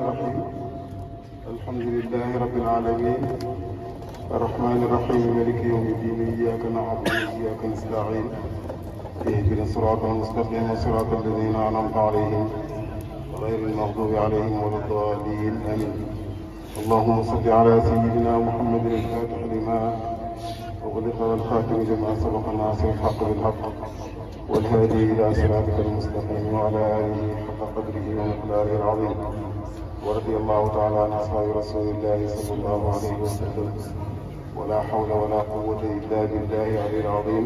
الرحيم الحمد لله رب العالمين الرحمن الرحيم مالك يوم الدين إياك نعبد وإياك نستعين اهدنا الصراط المستقيم صراط الذين أنعمت عليهم غير المغضوب عليهم ولا الضالين آمين. اللهم صل على سيدنا محمد الفاتح لما أغلق والخاتم لما سبق الناصر الحق بالحق والهادي إلى صراطك المستقيم وعلى آله حق قدره ومقداره العظيم. ورضي الله تعالى عن أصحاب رسول الله صلى الله عليه وسلم ولا حول ولا قوة إلا بالله العلي العظيم.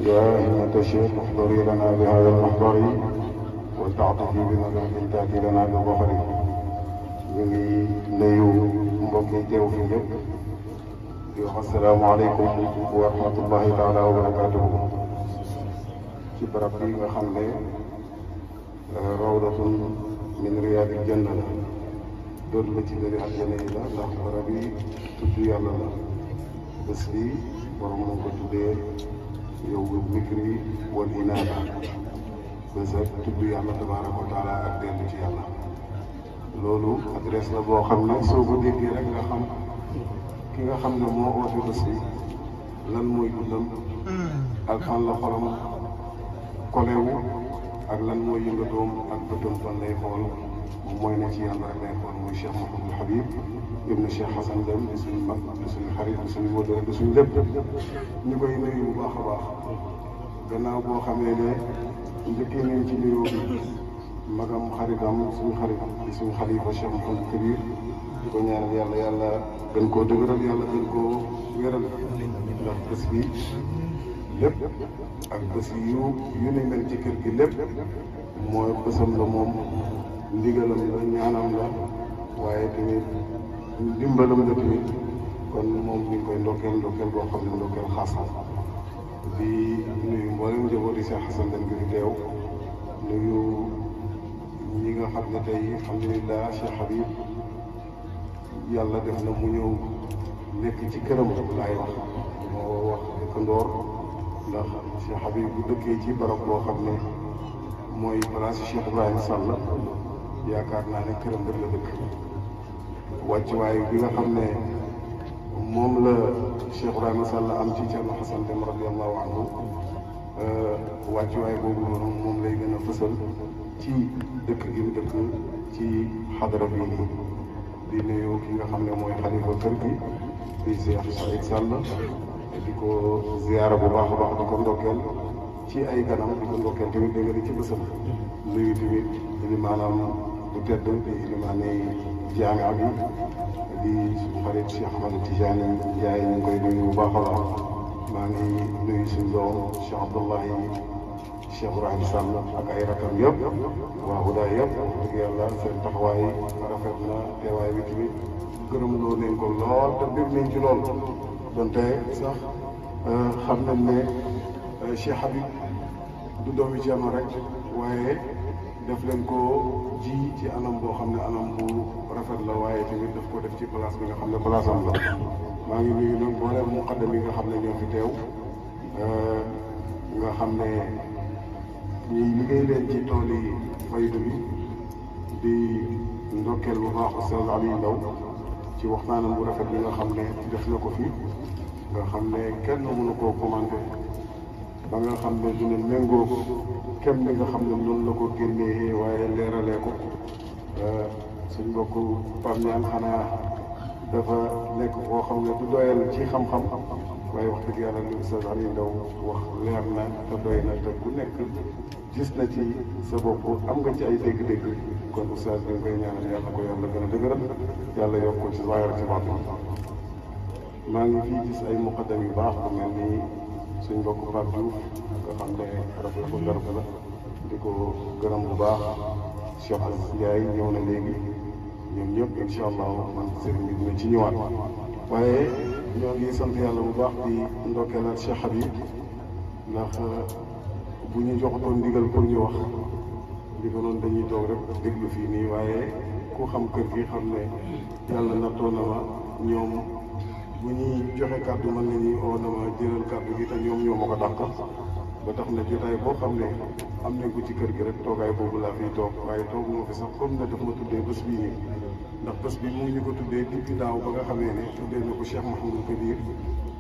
يا أئمة الشيخ احضري لنا بهذا المحضر ولتعطفي بنظرة تأتي لنا بالظفر. ñu ngi nuyu mbokk yi teew fi ñëpp di wax asalaamaaleykum wa rahmatullahi taala wa barakaatuhu ci barab bi nga xam ne rawdatun min riyaadil janna la doon la ci bëri aljana yi la ndax barab yi tudd yàlla la bés bi borom moo ko tuddee yawmul zikri wal inaaba bés ak tudd yàlla tabaaraka wa taala ak dellu ci yàlla. loolu adresse la boo xam ne soo ko déggee rek nga xam ki nga xam ne moo oote bés bi lan mooy dundam ak fan la xolam kolewu ak lan mooy yëngatoom ak bëtam fan lay xool mooy ne ci yàlla rek lay xool muy Cheikh Mouhamadul Habib ibn Cheikh Hassan Deme di suñu mag di suñu xarit di suñu wóor di suñu lépp ñu koy nuyu bu baax a baax gannaaw boo xamee ne njëkkee nañ ci nuyoo bi magam xaritam suñu xarit di suñu xalifa Cheikh Mouhamadou Kabir di ko ñaanal yàlla yàlla gën koo dëgëral yàlla gën koo wéral ndax bés bi lépp ak bés yu ni mel ci kër gi lépp mooy bésam la moom ndigalam la ñaanam la waaye tamit dimbalam la tamit kon moom ñu ngi koy ndokkeel boo xam ne ndokkeel xaas la di nuyu mboolem njabooti Cheikh Hassan Deme gi fi teew nuyu ñi nga xam ne tey alhamdulilah Cheikh Habib yàlla def na mu ñëw nekk ci këram laay wax moo wax dëkkandoor ndax Cheikh Habib bu dëkkee ci barab boo xam ne mooy place Cheikh Ibrahima Sall yaakaar naa ne këram rek la dëkk wàccuwaay bi nga xam ne moom la Cheikh Ibrahima Sall am ci Thierno Hassan Deme radiyallahu anhu wàccuwaay boobu noonu moom lay gën a fësal ci dëkk gi mu dëkk ci xadara bii nii di nuyu ki nga xam ne mooy xalifa kër gi di Cheikh Saïd Sall di ko ziyaara bu baax a baax di ko ndokkeel ci ay ganam di ko ndokkeel tamit dégg nga di ci bësam nuyu tamit ilimaanam bu tedd di ilimaane jaamia bi di suñu xarit Cheikh Ahmad Tidiane Ndiaye ñu ngi koy nuyu bu baax a baax maa ngi nuyu suñu doom Cheikh Abdoulahi Cheikh Ibrahima Sall ak ay rakam yëpp waa Hudaay yëpp wax dëgg yàlla seen taxawaay rafet na teewaay bi tamit gërëm loo nañ ko lool te bég nañ ci lool donte sax xam nañ ne Cheikh Habib du doomi Ceerno rek waaye def leen ko ji ci anam boo xam ne anam bu rafet la waaye tamit daf ko def ci place bi nga xam ne place am la maa ngi nuyu nag mboolem muqaddam yi nga xam ne ñoo fi teew nga xam ne ñuy liggéey leen ci tool yi faydu bi di ndokkeel bu baax Oustaz Aliou Ndaw ci waxtaanam bu rafet bi nga xam ne def na ko fi nga xam ne kenn mënu koo commenté ba nga xam ne dina méngoo kem li nga xam ne noonu la ko génnee waaye leeralee ko suñ mbokk Pape Niane xanaa dafa nekk koo xam ne du doyal ci xam-xam waaye wax dëgg yàlla li Oustaz Aliou Ndaw wax leer na te doy na te ku nekk gis na ci sa bopp am nga ci ay dégg-dégg kon Oustaz bi nga koy ñaanal yàlla ko yàlla gën a dëgëral yàlla yokk ko ci zaahir ci baatin maa ngi fii gis ay muqaddam yu baax bu mel ni suñ mbokk Pape Diouf nga xam ne rafet bu ndarb la di ko gërëm bu baax Cheikh Aziz Ndiaye ñëw na léegi ñoom ñëpp incha allah man sëriñ bi dina ci ñëwaat waaye ñoo ngi sant yàlla bu baax di ndokkeelal Cheikh Habib ndax bu ñu joxatoon ndigal pour ñu wax li ko noonu dañuy toog rek déglu fii nii waaye ku xam kër gi xam ne yàlla nattoo na ma ñoom bu ñuy joxe kàddu mën nañuy oo na ma jëlal kàddu gi te ñoom ñoo ma ko dàq ba tax na jotaay boo xam ne am nañ ko ci kër gi rek toogaay boobu laa fiy toog waaye toog moo fi sax comme ne daf ma tuddee bés bii nii ndax bés bi mu ñu ko tuddee depuis daaw ba nga xamee ne tuddee na ko Cheikh Mouhamadou Kabir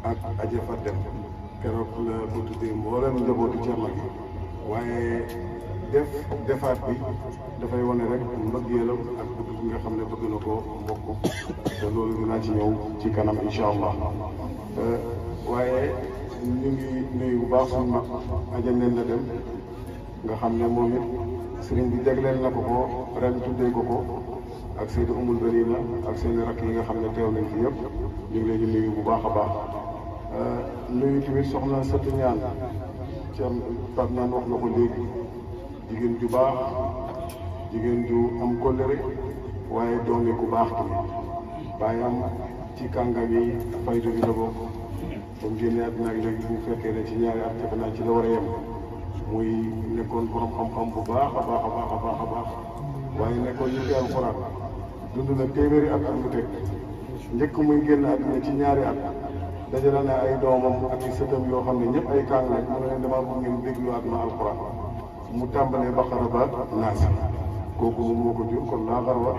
ak Adja Fatem keroog la ko tuddee mboolem njabootu Thierno gi waaye defaat bi dafay wane rek mbëggeelam ak bëgg bi nga xam ne bëgg na ko mbokk te loolu dinaa ci ñëw ci kanam incha allah waaye ñu ngi nuyu bu baax suñu mag Adja Ndella Deme nga xam ne moom it sëriñ bi jagleel na ko ren tuddee ko ak Seydou Oumoul Barina ak seen rakk yi nga xam ne teew nañ fi yëpp ñu ngi leen di nuyu bu baax a baax nuyu tamit soxna Sëtu Ñaan ci am Pape Ñaan wax na ko léegi jigéen ju baax jigéen ju am kóllëre waaye doone ku baax tamit bàyyam ci kàngam yi faydu bi la bokk ba mu génnee àddina ak léegi bu fekkee ne ci ñaari at defe naa ci la war a yem muy nekkoon borom xam-xam bu baax a baax a baax a baax a baax waaye nekkoon ñu fi alxuraan dund na téeméeri at lu teg njëkk muy génn àddina ci ñaari at dajale na ay doomam ak i sëtam yoo xam ne ñëpp ay kàng lañ mu ne leen damaa bëgg ngeen déglu ak ma alxuraan mu tàmbalee Baqara ba Naas kooku moom moo ko jur kon laa xarwa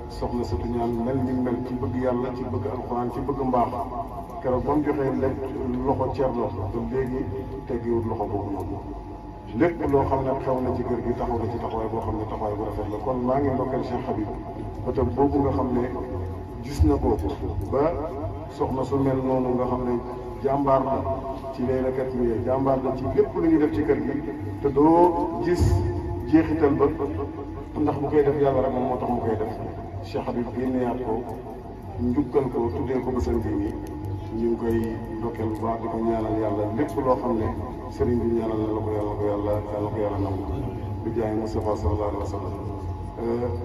soxna Sëtu Ñaan mel ni mel ci bëgg yàlla ci bëgg alxuraan ci bëgg mbaax keroog ba mu joxee lekk loxo Thierno ba léegi teggiwut loxo boobu noonu lépp loo xam ne xew na ci kër gi taxaw na ci taxawaay boo xam ne taxawaay bu rafet la kon maa ngi ndokkeel Cheikh Habib bëtam boobu nga xam ne gis na ko ba soxna su mel noonu nga xam ne jàmbaar la ci laylakat mi jàmbaar la ci lépp lu ñuy def ci kër gi te doo gis jeexital ba ndax bu koy def yàlla rek moom moo tax mu koy def Cheikh Habib génneyaat ko njukkal ko tuddee ko bësam bii nii ñu ngi koy ndokkeel bu baax di ko ñaanal yàlla lépp loo xam ne sëriñ bi ñaanal na la ko yàlla nangu bi jaay Mustafa sallallahu alayhi wa sallam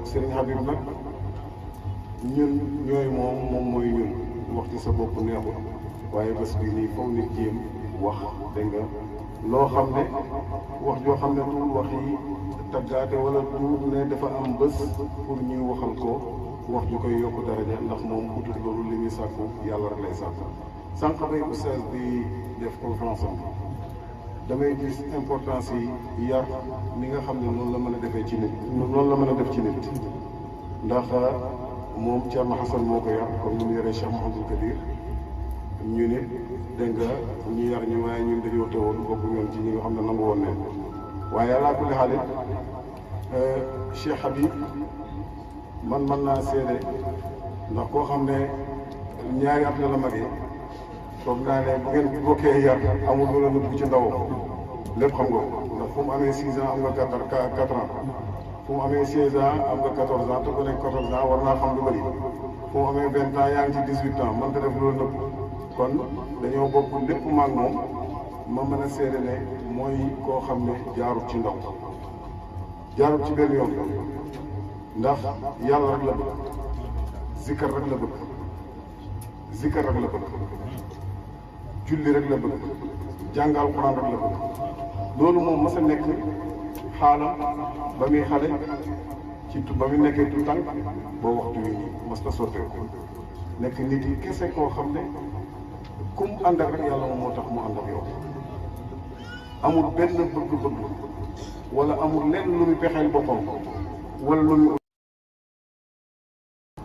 sëriñ Habib nag ñun ñooy moom mooy ñun wax ci sa bopp neexul waaye bés bi nii foog nit jéem wax dégg nga loo xam ne wax joo xam ne du wax yi taggaate wala du ne dafa am bés pour ñuy waxal ko wax ju koy yokk daraja ndax moom utul loolu li ñuy sàkku yàlla rek lay sàkku sànq bay oustaz bi def conférence am damay gis importance yi yar ni nga xam ne noonu la mën a defee ci nit noonu la mën a def ci nit ndax moom Thierno Hassane moo ko yar comme ni mu yoree Cheikh Mouhamadou Kabir ñu nit dégg nga ñu yar ñu waaye ñun dañoo teewoon bokk ñoom ci ñi nga xam ne nangu woon ne waaye alaa kulli xaal Cheikh Habib man mën naa seede ndax koo xam ne ñaari at la magee foog naa ne bu ngeen bokkee yar amul lu la nëbb ci ndaw lépp xam nga ko ndax fu mu amee 6 ans am nga 4 ans fu mu amee 16 ans am nga 14 ans te ku nekk 14 ans war naa xam lu bëri fu mu amee 20 ans yaa ngi ci 18 ans mënta def loolu nëbb kon dañoo bokk lépp maag moom ma mën a seede ne mooy koo xam ne jaarut ci ndaw jaarut ci benn yoon ndax yàlla rek la bëgg zikkar rek la bëgg zikkar rek la bëgg julli rek la bëgg jàngal Alxuraan rek la bëgg loolu moom mës a nekk xaalam ba muy xale ci ba muy nekkee tout tànk boo waxtu wi nii mës na sotteeku nekk nit yi kese koo xam ne kum ànd ak rek yàlla moom moo tax mu ànd ak yow amul benn bëgg-bëgg wala amul lenn lu muy pexeel boppam wala lu muy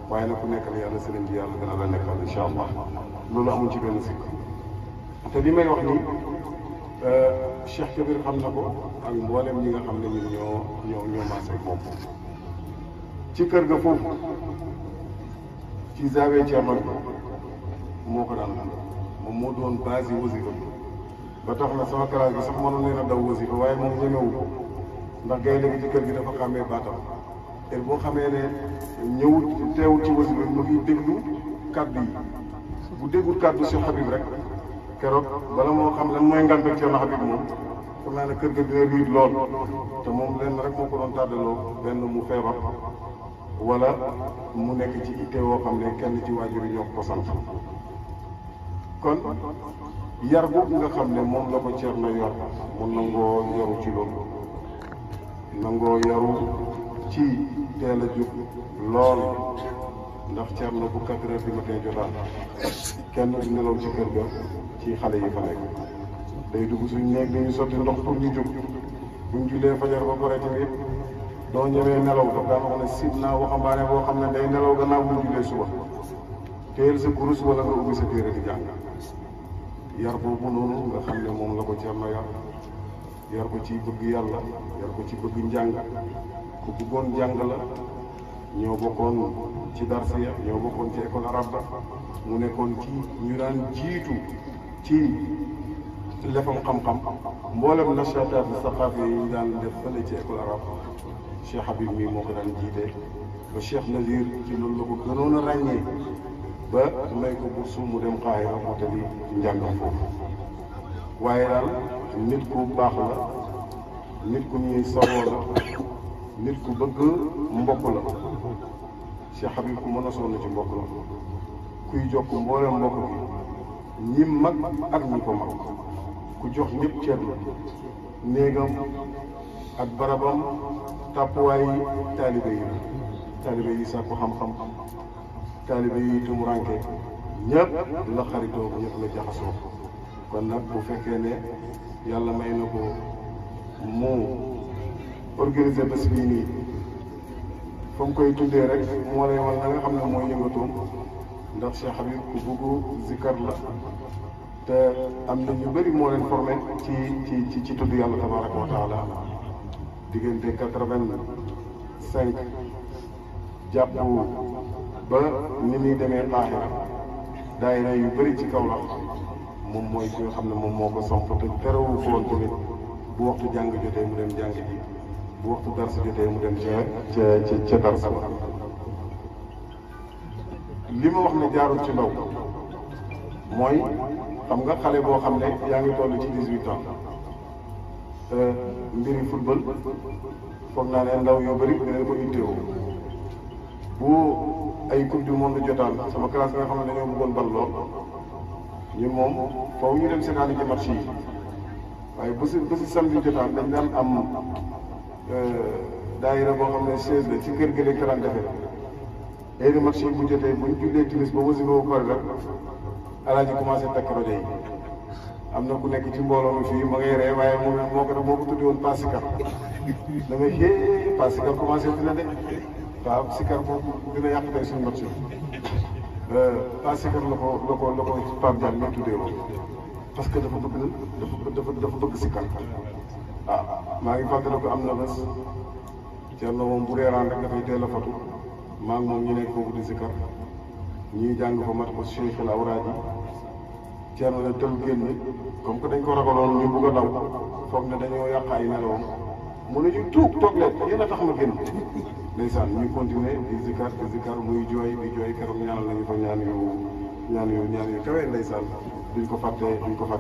waaye nag ku nekkal yàlla sëriñ bi yàlla dina la nekkal incha allah loolu amul ci benn sikk te li may wax nii Cheikh Kabir xam na ko ak mboolem ñi nga xam ne ñun ñoo maase ak moom ci kër ga foofu ci zaawee Thierno moo ko daan moom moo doon base yi wasifa ba tax na sama classe bi sax mënoon leen a daw wasifa waaye moom ñemewu ko ndax gaynde gi ci kër gi dafa xàmmee baatam te boo xamee ne ñëwut teewul ci wasifa mu ngi déglu kàddu yi bu déggul kàddu Cheikh Habib rek keroog bala moo xam lan mooy ngàntal Thierno Habib moom xam naa ne kër ga dina riit lool te moom lenn rek moo ko doon tàddaloo benn mu feebar wala mu nekk ci itte woo xam ne kenn ci waajur yi ñoo ko sant kon yar boobu nga xam ne moom la ko Thierno yor mu nangoo yaru ci loolu nangoo yaru ci teel a jóg lool ndax Thierno bu 4 heures du matin jotaan kenn du nelaw ci kër ga ci xale yi fa nekk day dugg suñ néeg dañu sotti ndox pour ñu jóg buñ jullee fajar ba pare tamit doo ñëwee nelaw daf daan wax ne sib naa waxambaane boo xam ne day nelaw gannaaw buñ jullee suba téyel sa kurus wala nga ubbi sa téere di jàng yar boobu noonu nga xam ne moom la ko Cerno yar ko ci bëgg yàlla yar ko ci bëgg njàng ku bëggoon jàng la ñoo bokkoon ci darsa ya ñoo bokkoon ci école arabe ba mu nekkoon ci ñu daan jiitu ci lefam xam-xam mboolem nachataat saqaafi yi ñu daan def fële ci école arabe Cheikh Habib mii moo ko daan jiite ba Cheikh Nazir ci loolu la ko gënoon a ràññee ba may ko bourse mu dem Qaahira mottali njàngam foofu waaye daal nit ku baax la nit ku ñuy sawoo la nit ku bëgg mbokk la Cheikh Habib ku mën a sonn ci mbokk la kuy jokk mboolem mbokk bi ñi mag ak ñi ko mag ku jox ñëpp cër la néegam ak barabam tàppuwaay taalibe yi sàkku xam-xam taalibe yi tumuranke ñëpp la xaritoo ñëpp la jaxasoo kon nag bu fekkee ne yàlla may na ko mu organiser bés bii nii fa mu koy tuddee rek moo lay wan na nga xam ne mooy yëngatoom ndax Cheikh Habib ku bëggu zikkar la te am na ñu bëri moo leen formé ci tudd yàlla tabaraka wa taala diggante 85 jàpp ba ni muy demee Qaahira daayira yu bëri ci kaw la moom mooy ki nga xam ne moom moo ko samp te terewul ko woon tamit bu waxtu jàng jotee mu dem jàng ji bu waxtu dars jotee mu dem ca dars ba li ma wax ne jaarul ci ndaw mooy xam nga xale boo xam ne yaa ngi toll ci 18 ans mbiri football foog naa ne ndaw yu bëri dinañ ko itteewoo bu ay coupe du monde jotaan sama classe nga xam ne dañoo bëggoon bal lool ñun moom foofu ñu dem seetaani ci match yi waaye bu si samedi jotaan dañ daan am daayira boo xam ne 16 la ci kër gi lañ ko daan defee léegi match yi bu jotee buñ jullee timis ba wasi boobu pare rek alaaji commencé takk rajo yi am na ku nekk ci mbooloo mi fii ma ngay ree waaye moo ko tuddi woon pas sikar da ngay xëy pas sikar commencé dina de waaw sikar boobu dina yàq tey suñu match pas sikar la ko Pape Diagne ma tuddee woon parce que dafa bëgg sikar waaw maa ngi fàttali ko am na bés Cerno moom bu reeraan rek dafay teel a fatu maa ngi moom ñu nekk foofu di sikar ñuy jàng fa mat ko Cheikh al Awraad yi Cerno ne tël génn comme que dañ ko ragaloon ñu bugg a daw foog ne dañoo yàq ay nelawam mu ne ñu toog leen yéen a tax ma génn ndeysaan ñuy continuer di zikar muy jooy keroog ñaanal nañu fa ñaan yu kawe ndeysaan duñ ko fàtte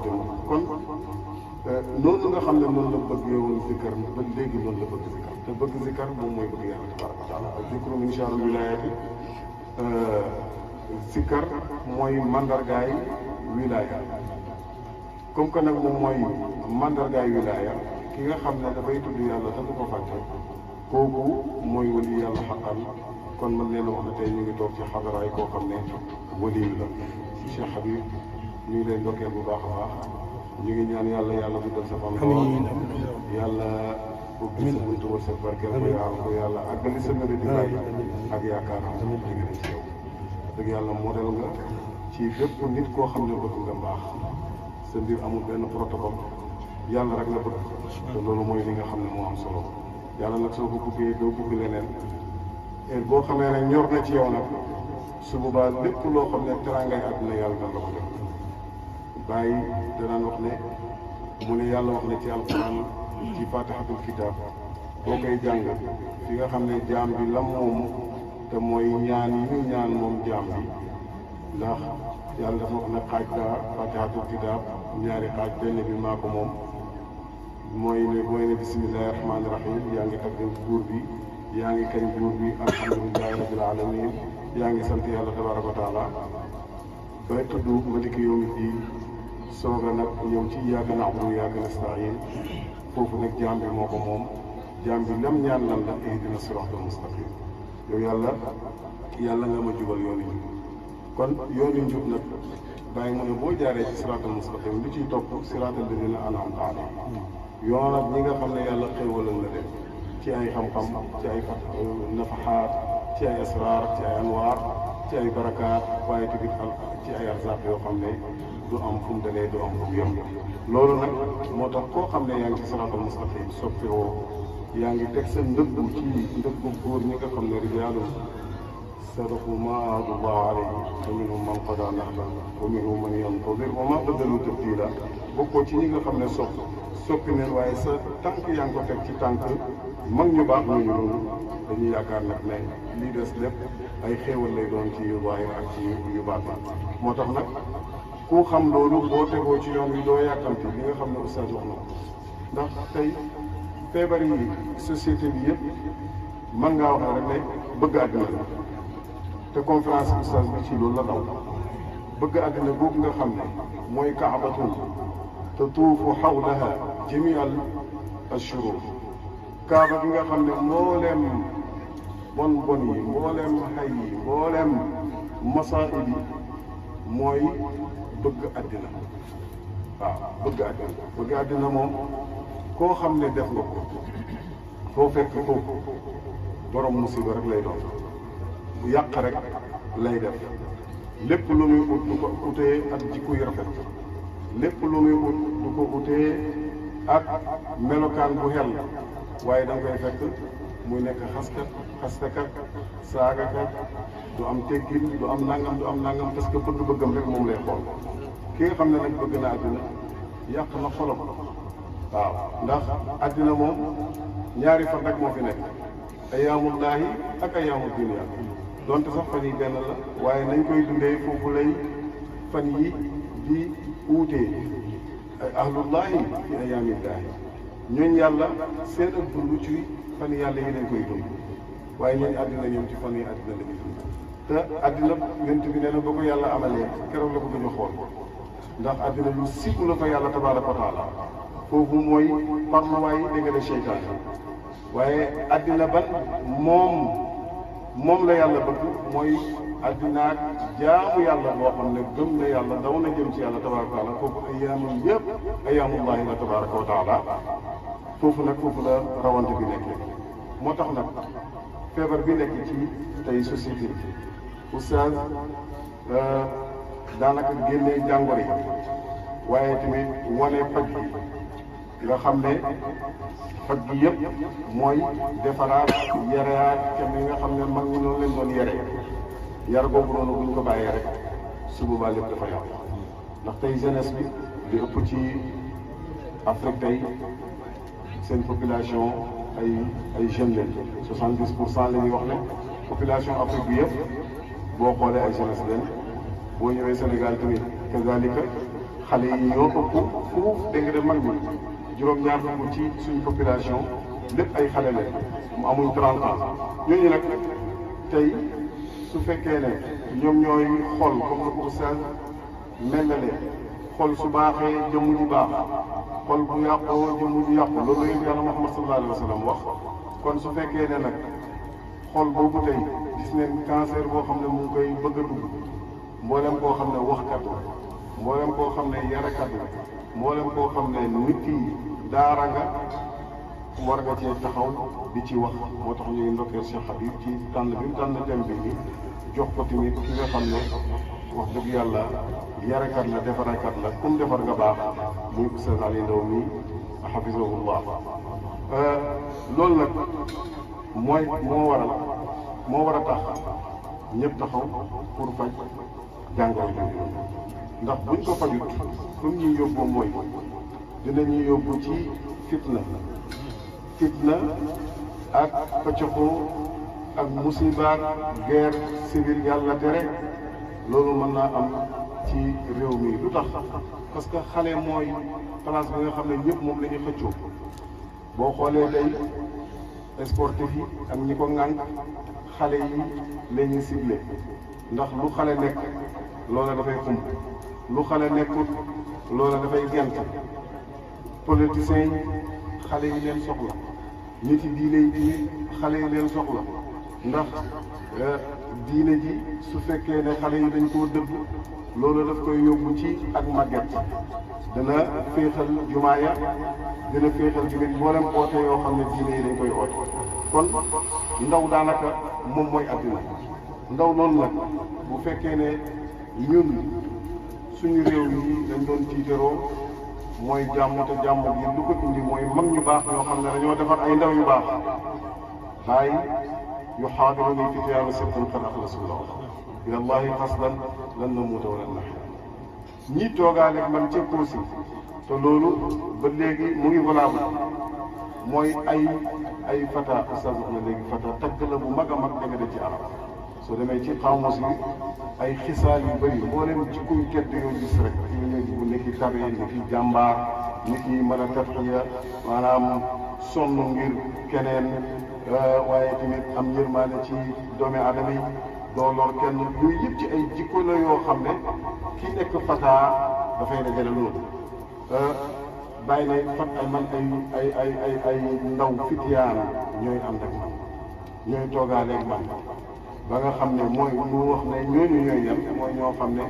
moom kon noonu nga xam ne noonu la bëggee woon zikar ba léegi noonu la bëgg zikar te bëgg zikar moom mooy bëgg yàlla tabaraka wa taala ak zikru min shaa'iril wilaayati zikar mooy mandargaay wilaaya comme que nag moom mooy mandargaay wilaaya ki nga xam ne dafay tudd yàlla te du ko fàtte kooku mooy wali yàlla xaqan kon man leen wax ne tey ñu ngi toog ci xadaraay koo xam ne wali la Cheikh Habib ñu ngi lay ndokkeel bu baax a baax ñu ngi ñaan yàlla guddal sa fan yàlla ubbi sa buntu wërsëg barkeel ko yàlla àggali sa mébét di bàyyi ak yaakaaram diggante ci yow dëgg yàlla modèle nga ci bépp nit koo xam ne bëgg nga mbaax sa mbir amul benn protocole yàlla rek la bëgg te loolu mooy li nga xam ne moo am solo yàlla nag soo ko bëggee doo bëgg leneen et boo xamee ne ñor na ci yow nag su boobaa lépp loo xam ne teraangay àdduna yàlla dana la ko def bàyyi danaan wax ne mu ne yàlla wax ne ci alquran ci fatihatul kitab boo koy jàng fi nga xam ne jaam bi lam moom te mooy ñaan yi ñu ñaan moom jaam bi ndax yàlla dafa wax ne xaaj daa fatihatul kitab ñaari xaaj benn bi maa ko moom mooy ne bismillahi rahmaani rahim yaa ngi tagg buur bi yaa ngi kañ buur bi alhamdulillahi rabbil alamin yaa ngi sant yàlla tabaraka wa taala ba tudd maliki yawmi diin soog a nag ñëw ci iyyaaka na'budu wa iyyaaka nasta'iin foofu nag jaam bi moo ko moom jaam bi lam ñaan lan la ihdina siraatal mustaqim yow yàlla nga ma jubal yoonu njub kon yoonu njub nag bàyyi mu ne boo jaaree ci siraatal mustaqim lu ciy topp siraatal ladina an'amta alayhim yoon ak ñi nga xam ne yàlla xéewalal na leen ci ay xam-xam ci ay nafaxaat ci ay asraar ci ay anwaar ci ay barakaat waaye tamit ci ay arzaq yoo xam ne du am fu mu dalee du am fu mu yem loolu nag moo tax koo xam ne yaa ngi ci siraatal mustaqim soppewoo yaa ngi teg sa ndëggu ci ndëggu góor ñi nga xam ne rijaalun sadaqu ma aahadu llaaha alayhi wa minhum man qadaa nahbahu wa minhum man yantadir wa ma baddalu tabdiila bokkoo ci ñi nga xam ne soppi neen waaye sa tànk yaa ngi ko teg ci tànk mag ñu baax ñooñu loolu dañuy yaakaar nag ne lii des lépp ay xéewal lay doon ci yu zaahir ak ci yu baatin moo tax nag ku xam loolu boo tegoo ci yoon wi doo yàkkamti li nga xam ne oustaz wax na ko ndax tey feebar yi société bi yëpp mën ngaa wax rek ne bëgg àddina la te conférence oustaz bi ci loolu la daw bëgg àddina boobu nga xam ne mooy kaabatun tatuufu xawlaha jamial ashurur kaaba bi nga xam ne mbooleem bon yi mbooleem xay yi mbooleem masaa'ib yi mooy bëgg àddina waaw bëgg àddina moom koo xam ne def nga ko foo fekk kooku borom musiba rek lay doon bu yàq rek lay def lépp lu muy ut du ko utee ak jikko yu rafet lépp lu muy ut du ko utee ak melokaan bu xel waaye da nga koy fekk muy nekk xastekat saagakat du am teggin du am nangam parce que bëgg-bëggam rek moom lay xool ki nga xam ne nag bëgg na àddina yàq na xolam waaw ndax àddina moom ñaari fan rek moo fi nekk ayyaamullaahi ak ayyaamu dunya donte sax fan yi benn la waaye nañ koy dundee foofu lay fan yi di uutee ahlullaahi fi ayyaamillaahi ñooñ yàlla seen ak dund ci fan yàlla yi lañ koy dund waaye ñooñ àddina ñoom ci fan yi àddina la ñuy dund te àddina yonent bi nee na ba ko yàlla amalee keroog la ko gën a xool ndax àddina lu sibu la fa yàlla tabaaraka wa taala foofu mooy parluwaay déggale seytaan waaye àddina ban moom la yàlla bëgg mooy àddina ak jaamu yàlla boo xam ne gëm na yàlla daw na jëm ci yàlla tabaaraka wa taala foofu ayyaamam yëpp ayyaamullaahi la tabaaraka wa taala foofu la rawante bi nekk moo tax nag feebar bi nekk ci tey société bi oustaz daanaka génnee jàngoro yi waaye tamit wane faj bi nga xam ne faj gi yëpp mooy defaraat yareyaat kenn nga xam ne mag ñi noonu leen doon yar boobu noonu bu ñu ko bàyyee rek su boobaa lépp dafa yàqu ndax tey jeunesse bi di ëpp ci Afrique tey seen population ay jeunes leen 70% la ñuy wax ne population Afrique bi yëpp boo xoolee ay jeunesse leen boo ñëwee Sénégal tamit kazalika xale yi ñoo ëpp fuuf dégg nga de mag ñi juróom-ñaar fukk ci suñu population lépp ay xale leen mu amuñ 30 ans ñooñu nag tey su fekkee ne ñoom ñooy xool comme le oustaz mellale xool su baaxee jëmm ji baax xool bu yàqoo jëmm ji yàqu loolu yëpp yàlla Muhammad sallallahu alayhi wa sallam wax kon su fekkee ne nag xool boobu tey gis neen cancer boo xam ne mu ngi koy bëgg a dugg mboolem koo xam ne waxkat la mboolem koo xam ne yarakat la mboolem koo xam ne nit yi daara nga war nga cee taxaw di ci wax moo tax ñuy ndokkeel Cheikh Habib ci tànn bi mu tànn thème bi nii jox ko tamit ki nga xam ne wax dëgg yàlla yarakat la defarakat la kum defar nga baax muy Oustaz Aliou Ndao mi hafizahullah loolu nag moo war a tax ñëpp taxaw pour faj jàngoro bi ndax buñ ko fajut comme ñuy yóbbu mooy dinañuy yóbbu ci fitna ak pëccoxoo ak musiba guerre civile yàlla tere loolu mën naa am ci réew mi lu tax parce que xale mooy place bi nga xam ne ñëpp moom la ñuy xëccoo boo xoolee tey sportif yi ak ñi ko ŋànk xale yi la ñuy ciblé ndax lu xale nekk loola dafay xumb lu xale nekkut loola dafay gent politiciens yi xale yi leen soxla nit yi diine yi xale yi leen soxla ndax diine ji su fekkee ne xale yi dañ koo dëgg loolu daf koy yóbbu ci ak màgget dina féexal jumaa ya dina féexal tamit mboolem oote yoo xam ne diine yi dañ koy oote kon ndaw daanaka moom mooy adduna ndaw noonu nag bu fekkee ne ñun suñu réew yi dañ doon tiitaroo mooy jàmm te jàmm bi lu ko indi mooy mag ñu baax ñoo xam ne dañoo defar ay ndaw yu baax bàyyi yu xaadiru ni fityaanu sittin qad axlasullah ila allahi qasdan lan namuuta wala naxya ñii toogaaleeg man ca Kossy te loolu ba léegi mu ngi valable mooy ay fata ustaz wax na léegi fata tagg la bu mag a mag da nga de ci arab soo demee ci xaamus yi ay xisaal yu bëri moo leen jikko yu tedd yoo gis rek ñu ñëw bu nekki tabe nekki jàmbaar nit yi mën a taxiya maanaam sonn ngir keneen waaye tamit am yërmaane ci doomi aadama yi doo lor kenn yooyu yëpp ci ay jikko la yoo xam ne kii nekk fataa dafay dajale loolu bàyyi na fat ay man ay ndaw fitiyaan ñooy ànd ak man ñooy toogaaleeg man ba nga xam ne mooy mu wax ne ñooñu ñooy yan mooy ñoo xam ne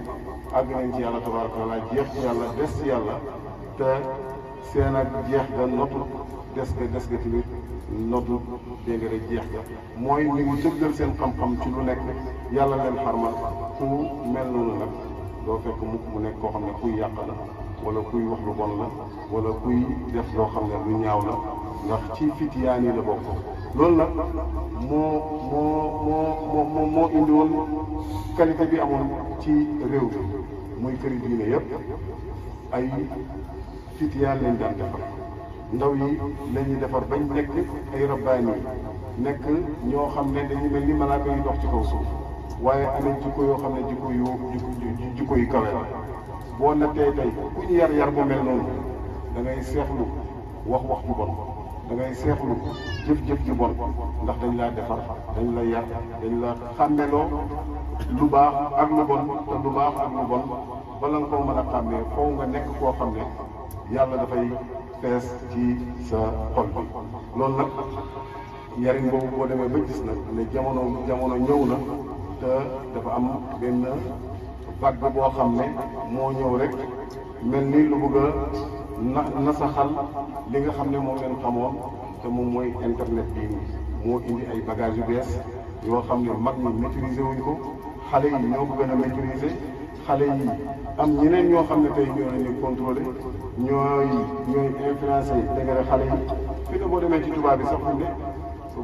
àgg nañ ci yàlla tabaraka taala jeex ci yàlla des ci yàlla te seen ak jeex ga notu des ga tamit notu dégg nga rek jeex ga mooy ñu ngi dëggal seen xam-xam ci lu nekk yàlla leen xarmal ku mel noonu nag doo fekk mukk mu nekk koo xam ne kuy yàq la wala kuy wax lu bon la wala kuy def loo xam ne lu ñaaw la ndax ci fitiyaan yi la bokk loolu nag moo indi woon qualité bi amoon ci réew bi muy këri diine yëpp ay fitiyaan lañ daan defar ndaw yi la ñuy defar bañ nekk ay rabbaani nekk ñoo xam ne dañuy mel ni malaaka yu dox ci kaw suuf waaye amee jikko yoo xam ne jikko yu kawe la boo nattee tey ku ñu yar bu mel noonu da ngay seexlu wax ju bon da ngay seexlu jëf ju bon ndax dañ laa defar dañ la yar dañ la xàmmeloo lu baax ak lu bon te lu baax ak lu bon bala nga koo mën a xàmmee foo nga nekk koo xam ne yàlla dafay fees ci sa xol bi loolu nag yariñ boobu boo demee ba gis nag ne jamono ñëw na te dafa am benn vague boo xam ne moo ñëw rek mel ni lu bëgg a nasaxal li nga xam ne moom leen xamoon te moom mooy internet bi moo indi ay bagages yu bees yoo xam ne mag ñi maîtriser wuñ ko xale yi ñoo ko gën a maîtriser xale yi am ñeneen ñoo xam ne tey ñoo leen di contrôler ñooy influencé da nga ne xale yi fi ne boo demee ci tubaab bi sax fu ne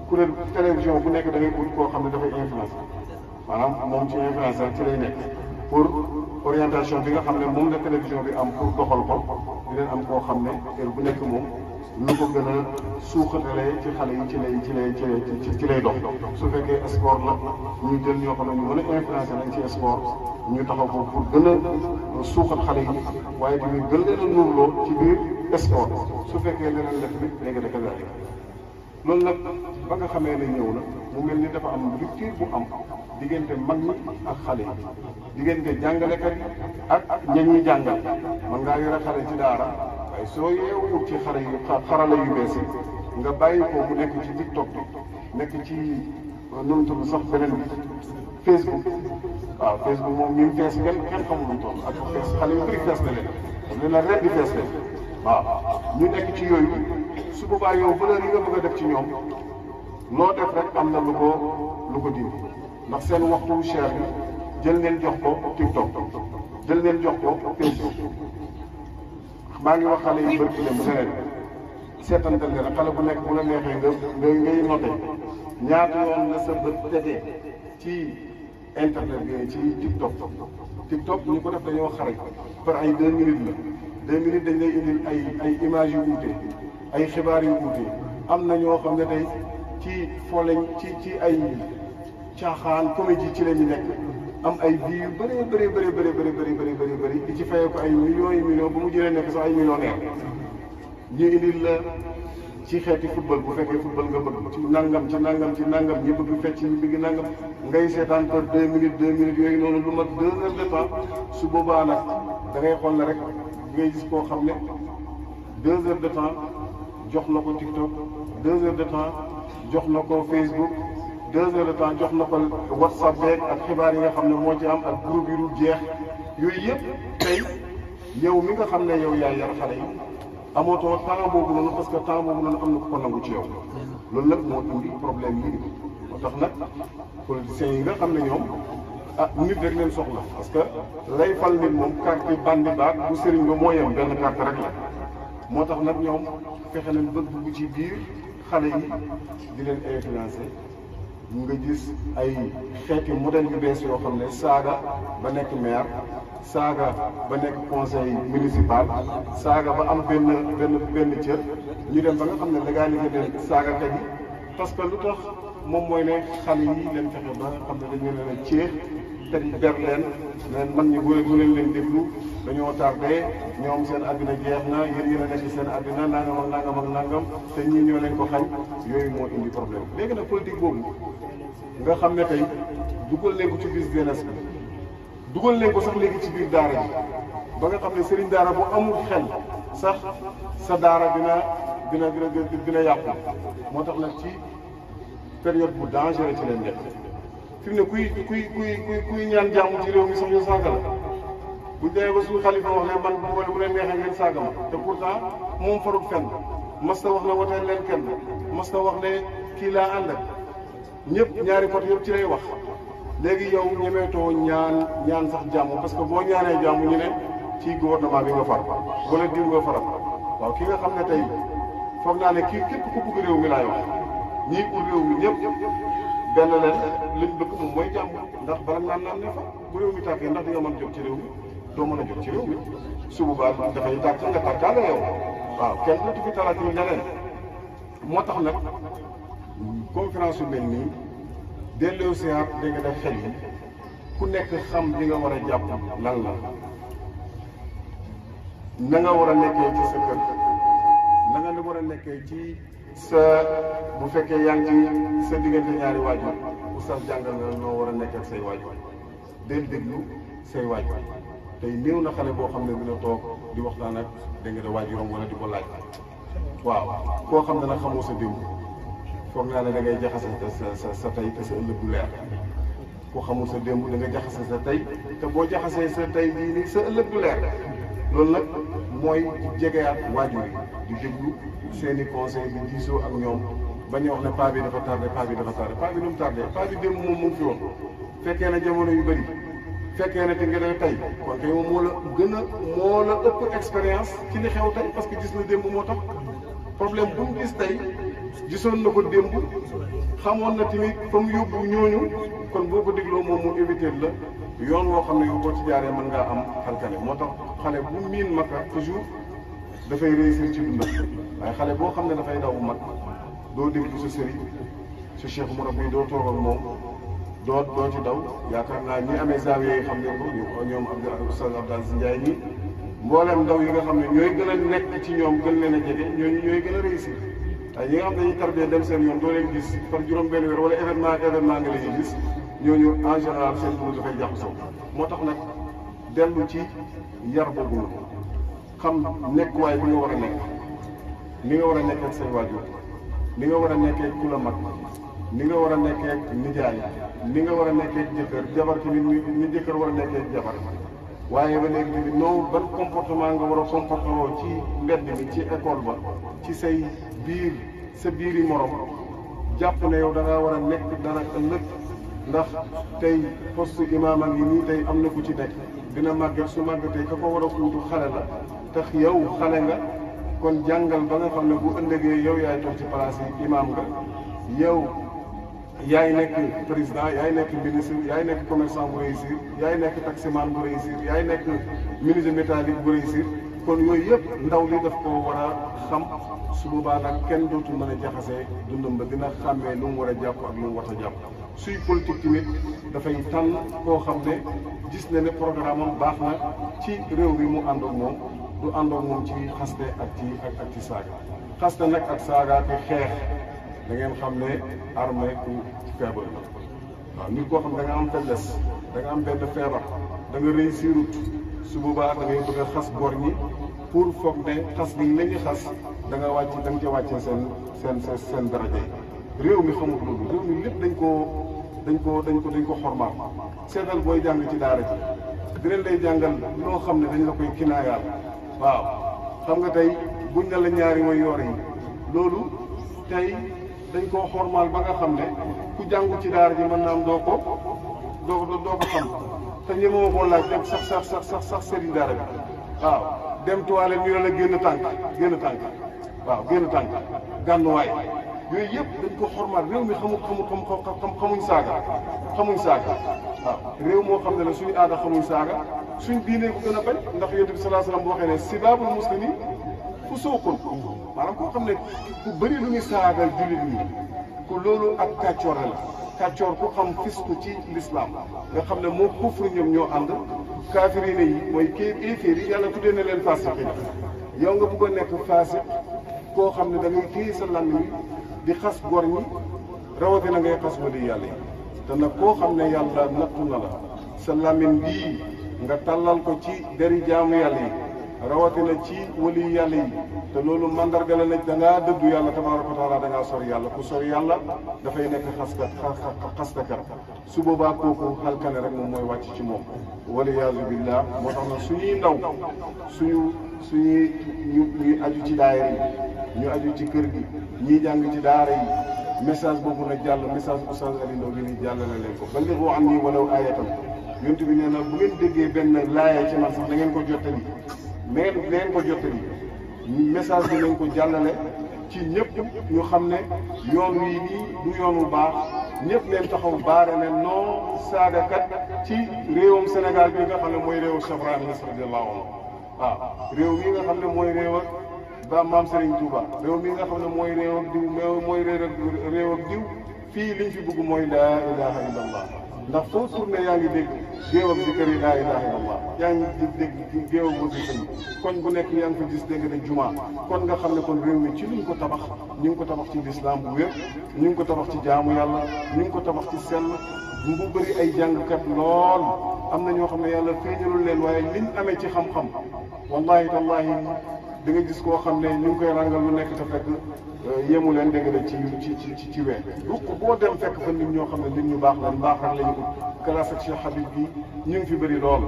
kuréel télévision bu nekk da ngay ut koo xam ne dafay influencé maanaam moom ci influenceur ci lay nekk pour orientation bi nga xam ne moom la télévision bi am pour doxal ko di leen am koo xam ne heure bu nekk moom lu ko gën a suuxatalee ci xale yi ci lay dox su fekkee sport la ñu jël ñoo xam ne ñu mën a influencé nañ ci sport ñu taxaw ko pour gën a suuxat xale yi waaye tamit gën leen a nuurloo ci biir sport su fekkee leneen la tamit léegi da ko daal loolu nag ba nga xamee ne ñëw na mu mel ni dafa am rupture bu am diggante mag ñi ak xale yi diggante jàngalekat yi ak ña ñuy jàngal man ngaa yore xale ci daara waaye soo yeewul ci xarala yu bees yi nga bàyyi ko mu nekk ci TikTok bi nekk ci nu mu tudd sax beneen bi Facebook waaw Facebook moom mi ngi fees kenn xamul lu toll ak fees xale yu bëri fees na leen daf leen ren di fees leen waaw ñu nekk ci yooyu su boobaa yow valeur yi nga bëgg a def ci ñoom loo def rek am na lu ko dindi ndax seen waxtu cher bi jël leen jox ko TikTok jël leen jox ko Facebook maa ngi wax xale yi bëri dem seneen seetantal leen xale bu nekk bu la neexee ngay noté ñaata yoon la sa bët tegee ci internet bi ci TikTok ñu ko def dañoo xarañ par ay 2 minutes la 2 minutes dañ lay indil ay images yu wuute ay xibaar yu wuute am na ñoo xam ne tey ci foleñ ci ay caaxaan comédie ci la ñu nekk am ay vie yu bëri di ci fayee ko ay millions bu mu jëlee nekk sax ay millionnaire ñu indil la ci xeeti football bu fekkee football nga bëgg ci nangam ñi bëgg fecc ñi bëgg nangam ngay seetaan par 2 minutes yooyu noonu lu mat 2 heures de temps su boobaa nag da ngay xool ne rek ngay gis koo xam ne 2 heures de temps jox na ko TikTok 2 heures de temps jox na ko Facebook 2 heures de temps jox na ko WhatsApp beeg ak xibaar yi nga xam ne moo ci am ak groupe yu dul jeex yooyu yëpp tey yow mi nga xam ne yow yaay yar xale yi amootoo temps boobu noonu parce que temps boobu noonu am na ko nangu ci yow loolu nag moo indi problème yi moo tax nag politiciens yi nga xam ne ñoom nit rek leen soxla parce que lay fal nit moom carte bandi baag bu sëriñ ba moo yem benn carte rek la moo tax nag ñoom fexe nañ ba dugg ci biir xale yi di leen influencer mu nga gis ay xeeti modèle yu bees yoo xam ne saaga ba nekk maire saaga ba nekk conseil municipal saaga ba am benn cër ñu dem ba nga xam ne légalité leen saagakat yi parce que lu tax moom mooy ne xale yi leen fexe ba nga xam ne dañu leen a ceex te di ber leen mag ñi bu leen déglu dañoo tardé ñoom seen àddina jeex na yéen a nekk seen àddina nangam ak nangam ak nangam te ñii ñoo leen ko xañ yooyu moo indi problème léegi nag politique boobu nga xam ne tey dugal leen ko ci biir jeunesse bi dugal leen ko sax léegi ci biir daara ji ba nga xam ne sëriñ daara bu amul xel sax sa daara dina yàqu moo tax nag ci période bu dangereux ci leen nekk fi mu ne kuy ñaan jàmm ci réew mi sax ñu saaga la buñ demee ba suñu xalifa wax ne man bu leen neexee ngeen saaga ma te pourtant moom farut fenn mas ta wax ne woteel leen kenn mas ta wax ne kii laa ànd ak ñëpp ñaari côté yëpp ci lay wax léegi yow ñemeetoo ñaan sax jàmm parce que boo ñaanee jàmm ñu ne ci gouvernement bi nga far wala diw nga faral waaw ki nga xam ne tey foog naa ne kii képp ku bëgg réew mi laay wax ñii pour réew mi ñëpp benn leen liñ bëgg moom mooy jàmm ndax bala naan ne fa bu réew mi tàkkee ndax di nga mën jot ci réew mi doo mën a jot ci réew mi su boobaa dafay tàkk nga tàkkaale yow waaw kenn dootu fi talaat yi leneen moo tax nag conférence yu mel nii delloo siyaat da nga def xel yi ku nekk xam li nga war a jàpp lan la na nga war a nekkee ci sa kër na nga war a nekkee ci sa bu fekkee yaa ngi ci sa diggante ñaari waajur oustaz jàngal na noo war a nekk ak say waajur del déglu say waajur tey néew na xale boo xam ne dina toog di waxtaan ak da nga da waajuram wala di ko laaj waaw koo xam ne nag xamoo sa démb foog naa ne da ngay jaxase sa tey te sa ëllëg du leer ku xamul sa démb da nga jaxase sa tey te boo jaxasee sa tey bii nii sa ëllëg du leer loolu nag mooy jegeyaat waajur yi di déglu seen i conseil di diisoo ak ñoom ba ñu wax ne paa bi dafa tardé paa bi dafa tardé paa bi nu mu tardé paa bi démb moom mu ngi fi woon fekkee na jamono yu bëri fekkee na te nga def tey kon kay moom moo la ëpp expérience ci li xew tey parce que gis na démb moo tax problème bu mu gis tey gisoon na ko démb xamoon na tamit fa mu yóbbu ñooñu kon boo ko dégloo moom mu éviter la yoon woo xam ne yow boo ci jaaree mën ngaa am xalkane moo tax xale bu miin mag toujours dafay réussir ci dundam waaye xale boo xam ne dafay daw mag doo déglu sa sëriñ sa cheikh murabbi doo toog ak moom doo ci daw yaakaar naa ñi amee zaawiya yi xam ne ko ñoom Oustaz Abdou Aziz Ndiaye ñi mbooleem ndaw yi nga xam ne ñooy gën a nekk ci ñoom gën leen a jege ñooñu ñooy gën a réussir waaye ñi nga xam ne dañuy tardé dem seen yoon doo leen gis par juróom-benn weer wala événement nga leen gis ñooñu en général seen dund dafay jaxasoo moo tax nag dellu ci yar boobu noonu xam nekkuwaay bi nga war a nekk ni nga war a nekkee ak say waajur ni nga war a nekkee ku la mag ni nga war a nekkee ak nijaay ni nga war a nekkee ak jëkkër jabar tamit ni jëkkër war a nekkee ak jabar waaye ba léegi tamit non ban comportement nga war a comporté woo ci mbedd mi ci école ba ci say sa biir yi morom jàpp ne yow da ngaa war a nekk dara ëllëg ndax tey poste imaam a ngi nii tey am na ku ci nekk dina màgget su màggetee ka ko war a kuutu xale la tax yow xale nga kon jàngal ba nga xam ne bu ëllëgee yow yaay toog ci place yi imaam nga yow yaay nekk président yaay nekk ministre yaay nekk commerçant bu réussir yaay nekk taximan bu réussir yaay nekk menuisier métallique bu réussir kon yooyu yëpp ndaw li daf ko war a xam su boobaa nag kenn dootul mën a jaxasee dundam ba dina xàmmee lu mu war a jàpp ak lu mu war a jàpp suy politique tamit dafay tànn koo xam ne gis na ne programme am baax na ci réew mi mu àndoog moom du àndoog moom ci xaste ak ci saaga xaste nag ak saaga ak xeex da ngeen xam ne armée ku feebar la waaw nit koo xam da nga am faiblesse da nga am benn feebar da nga réussirut su boobaa da ngay bëgg a xas góor ñi pour foog ne xas gi la ñu xas da nga wàcc da nga ca wàccee seen daraja yi réew mi xamut loolu réew mi lépp dañ ko xormaal. seetal booy jàng ci daara ji dinañ lay jàngal loo xam ne dañ la koy kinaayaal waaw xam nga tey buñ ne la ñaari way yoor yi loolu tey dañ koo xormaal ba nga xam ne ku jàngu ci daara ji mën naa am doo ko xam te ñemoo koo laaj dem sax sëriñ daara bi waaw dem toilette ñu ne la génn tànk waaw génn tànk gànnuwaay yooyu yëpp dañ ko xormaal réew mi xamuñ saaga waaw réew moo xam ne la suñu aada xamuñ saaga suñ diine ko gën a bañ ndax yonent bi sallallahu alayhi wasallam bu waxee ne sibaabul muslimi fusuuqun maanaam koo xam ne ku bëri lu ñu saaga jullit ñi ku loolu ak kàccoor la kàccoor ku xam fisku ci l'islam nga xam ne moo kufru ñoom ñoo ànd kaafiriine yi mooy kéeféer yi yàlla tuddee na leen faasiqiin yow nga bëgg a nekk faasiq koo xam ne da ngay téye sa làmmiñ di xas gor ñi rawatina ngay xas wali yàlla yi te nag koo xam ne yàlla nattu na la sa làmmiñ bii nga tàllal ko ci deri jaamu yàlla yi rawatina ci wali yàlla yi te loolu mandarga la ne da ngaa dëddu yàlla tabaaraka wa taala da ngaa sori yàlla ku sori yàlla dafay nekk xastakat su boobaa kooku xalkane rek moom mooy wàcc ci moom waliyaazu billah moo tax na suñuy ndaw suñuy ñuy aju ci daayira yi ñu aju ci kër gi ñiy jàng ci daara yi message boobu nag jàll message Oustaz Alioune Ndao bi ni jàllale leen ko ballighu anni walaw aayatan yonent bi nee na bu ngeen déggee benn laaya ci man sax da ngeen ko jottali mais ngeen ko jottali message bi nañ ko jàllale ci ñëpp ñu xam ne yoon wii nii du yoon wu baax ñëpp leen taxaw baare ne non saagakat ci réewum Sénégal bi nga xam ne mooy réewu Cheikh Ibrahima Niass radiyallahu anhu waaw réew mi nga xam ne mooy réew ak ba maam Serigne Touba réew mi nga xam ne mooy réew ak diw mooy réew ak diw fii liñ fi bëgg mooy laa ilaha illallah ndax foo tourné yaa ngi dégg géew ak zikar yi laa ilaha illallah yaa ngi dégg géew ak wasifa yi koñ bu nekk yaa ngi ko gis dégg ne juma kon nga xam ne kon réew mi ci luñ ko tabax ñu ngi ko tabax ci lislaam bu wér ñu ngi ko tabax ci jaamu yàlla ñu ngi ko tabax ci sell bu bëri ay jàngkat lool am na ñoo xam ne yàlla feeñalul leen waaye liñ amee ci xam-xam wallahi tallahi da nga gis koo xam ne ñu ngi koy rangal lu nekk te fekk yemu leen dégg nga ci wee ruq boo dem fekk fa nit ñoo xam ne nit ñu baax la mbaax rek lañu ut classe ak Cheikh Habib bi ñu ngi fi bëri lool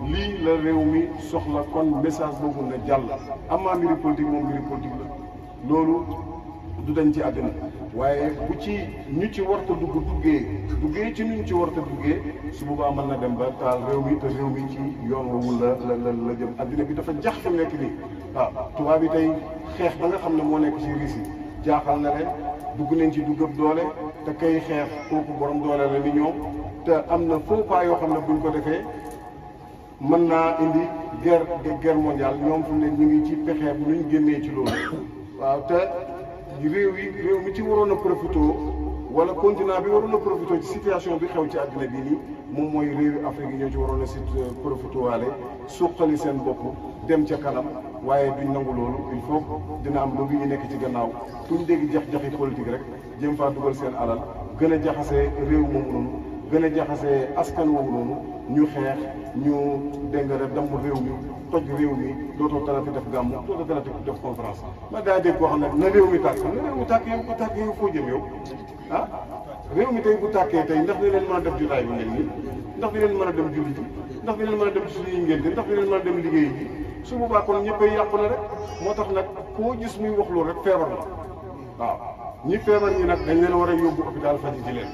lii la réew mi soxla kon message boobu na jàll amaa mbiri politique moom mbiri politique la loolu du dañ ci àddina waaye bu ci ñu ci warta duggee ci ñu ci warta duggee su boobaa mën na dem ba taal réew mi te réew mi ci yoon woowu la jëm àddina bi dafa jax fi nekk nii waaw tubaab bi tey xeex ba nga xam ne moo nekk ci Russie jaaxal na leen dugg nañ ci duggab doole te kay xeex kooku borom doole la ni ñoom te am na faux pas yoo xam ne buñ ko defee mën naa indi guerre mondiale ñoom fu mu ne ñu ngi ci pexeeb nuñ génnee ci loolu waaw te réew mi ci waroon a profité wala continent bi waroon a profité ci situation bi xew ci àddina bi nii moom mooy réewi Afrique yi ñoo ci waroon a si profité waale suqali seen bopp dem ca kanam waaye duñ nangu loolu il faut dina am lobby ñu nekk ci gannaaw kuñ dégg jax-jaxi politique rek jëm faa dugal seen alal gën a jaxasee réew moomu noonu gën a jaxasee askan woowu noonu ñu xeex ñu dégg nga damm réew mi toj réew mi dootoo talati def gàmmu dootoo talati def conférence ma daa dégg koo xam ne na réew mi tàkk yow bu tàkkee yow foo jëm yow ah réew mi tey bu tàkkee tey ndax di leen mën a def jotaay bi mel nii ndax di leen mën a dem julli ji ndax di leen mën a dem ci suñuy ngénte ndax di leen mën a dem liggéey ji su boobaa kon ñëppay yàqu na rek moo tax nag koo gis muy wax loolu rek feebar la waaw ñi feebar ñi nag dañ leen war a yóbbu hôpital faj ji leen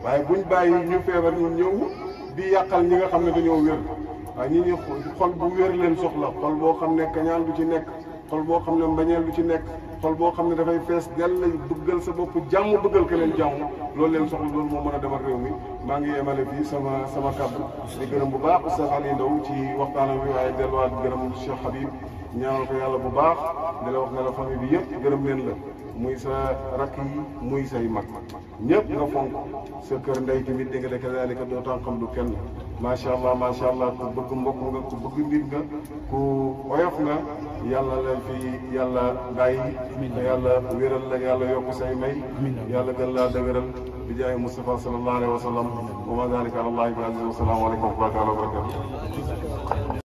waaye buñ bàyyi ñu feebar ñu ñëw di yàqal ñi nga xam ne dañoo wér waaye ñi xol bu wér leen soxla xol boo xam ne kañaan du ci nekk xol boo xam ne mbañeel du ci nekk xol boo xam ne dafay fees dell bëggal sa bopp jàmm bëggal ke leen jàmm loolu leen soxla loolu moo mën a demal réew mi maa ngi yemale fii sama kàddu di gërëm bu baax Oustaz Alioune Ndao ci waxtaanam bi waaye delluwaat gërëm Cheikh Habib ñaanal ko yàlla bu baax di la wax ne la famille bi yëpp gërëm leen la muy sa rakk yi muy say mag ñëpp nga fonk sa kër ndey tamit dégg nga kadaalika doo tan xam du kenn macha allah ku bëgg mbokk nga ku bëgg nit nga ku oyof nga yàlla leen fi yàlla bàyyi te yàlla wéral la yàlla yokk say may yàlla gën laa dëgëral bi jaay Mustafa sallallahu alayhi wa sallam wa ma dalika ala allahi bi aziz wa salaamu aleykum wa rahmatullahi wa barakatuh